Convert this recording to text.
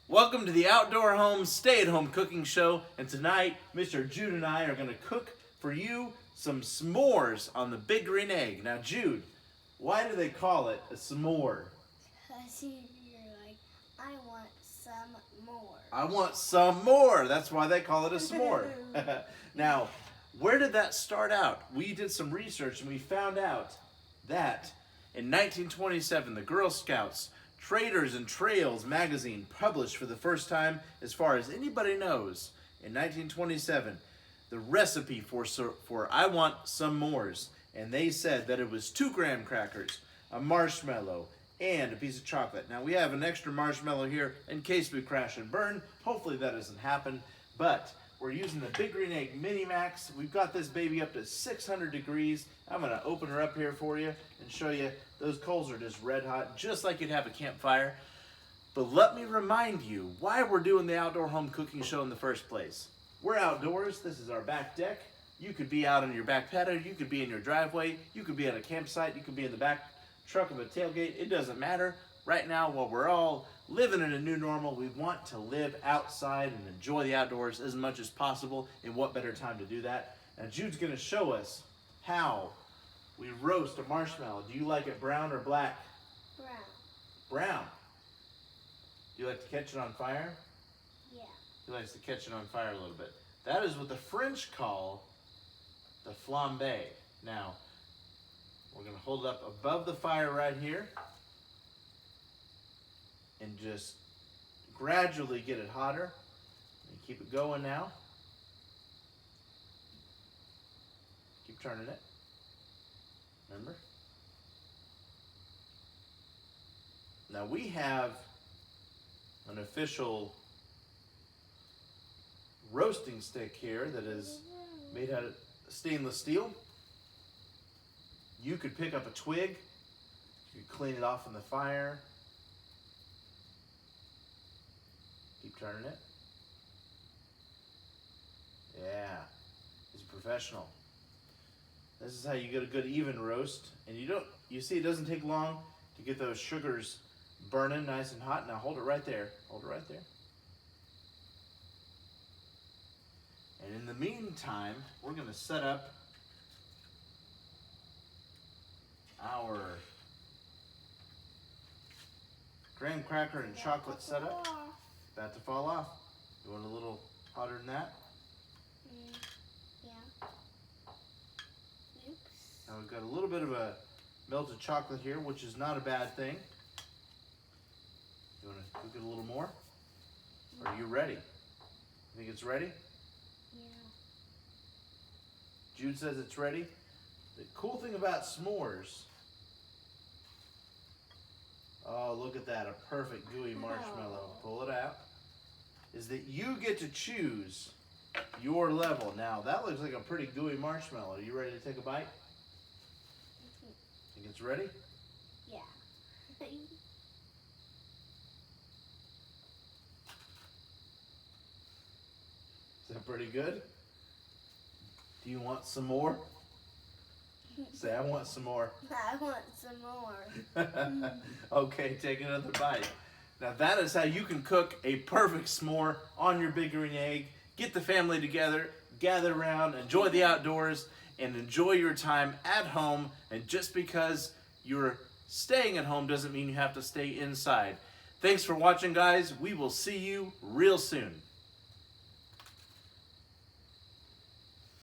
Welcome to the Outdoor Home Stay-at-Home Cooking Show, and tonight Mr. Jude and I are going to cook for you some s'mores on the Big Green Egg. Now Jude, why do they call it a s'more? Because you're like, I want some more. I want some more. That's why they call it a s'more. Now, where did that start out? We did some research and we found out that in 1927, the Girl Scouts Traders and Trails magazine published for the first time, as far as anybody knows, in 1927, the recipe for I Want Some Mores. And they said that it was 2 graham crackers, a marshmallow, and a piece of chocolate. Now we have an extra marshmallow here in case we crash and burn. Hopefully that doesn't happen, but we're using the Big Green Egg Mini Max. We've got this baby up to 600 degrees. I'm gonna open her up here for you and show you. Those coals are just red hot, just like you'd have a campfire. But let me remind you why we're doing the Outdoor Home Cooking Show in the first place. We're outdoors. This is our back deck. You could be out on your back patio. You could be in your driveway. You could be at a campsite. You could be in the back truck of a tailgate. It doesn't matter. Right now, while we're all living in a new normal, we want to live outside and enjoy the outdoors as much as possible. And what better time to do that? Now, Jude's going to show us how we roast a marshmallow. Do you like it brown or black? Brown. Brown. Do you like to catch it on fire? Yeah. He likes to catch it on fire a little bit. That is what the French call the flambe. Now, we're going to hold it up above the fire right here and just gradually get it hotter. And keep it going now. Keep turning it. Remember? Now we have an official roasting stick here that is made out of stainless steel. You could pick up a twig, you could clean it off in the fire. Keep turning it. Yeah, he's a professional. This is how you get a good even roast. And you see it doesn't take long to get those sugars burning nice and hot. Now hold it right there. Hold it right there. And in the meantime, we're going to set up our graham cracker and chocolate setup. About to fall off. You want a little hotter than that? Yeah. Oops. Now we've got a little bit of a melted chocolate here, which is not a bad thing. You want to cook it a little more? Are you ready? Think it's ready? Yeah. Jude says it's ready. The cool thing about s'mores, oh, look at that, a perfect gooey marshmallow. Pull it out. Is that you get to choose your level. Now, that looks like a pretty gooey marshmallow. Are you ready to take a bite? Think it's ready? Yeah. Is that pretty good? Do you want some more? Say, I want some more. I want some more. Okay, take another bite. Now that is how you can cook a perfect s'more on your Big Green Egg. Get the family together, gather around, enjoy the outdoors, and enjoy your time at home. And just because you're staying at home doesn't mean you have to stay inside. Thanks for watching, guys. We will see you real soon.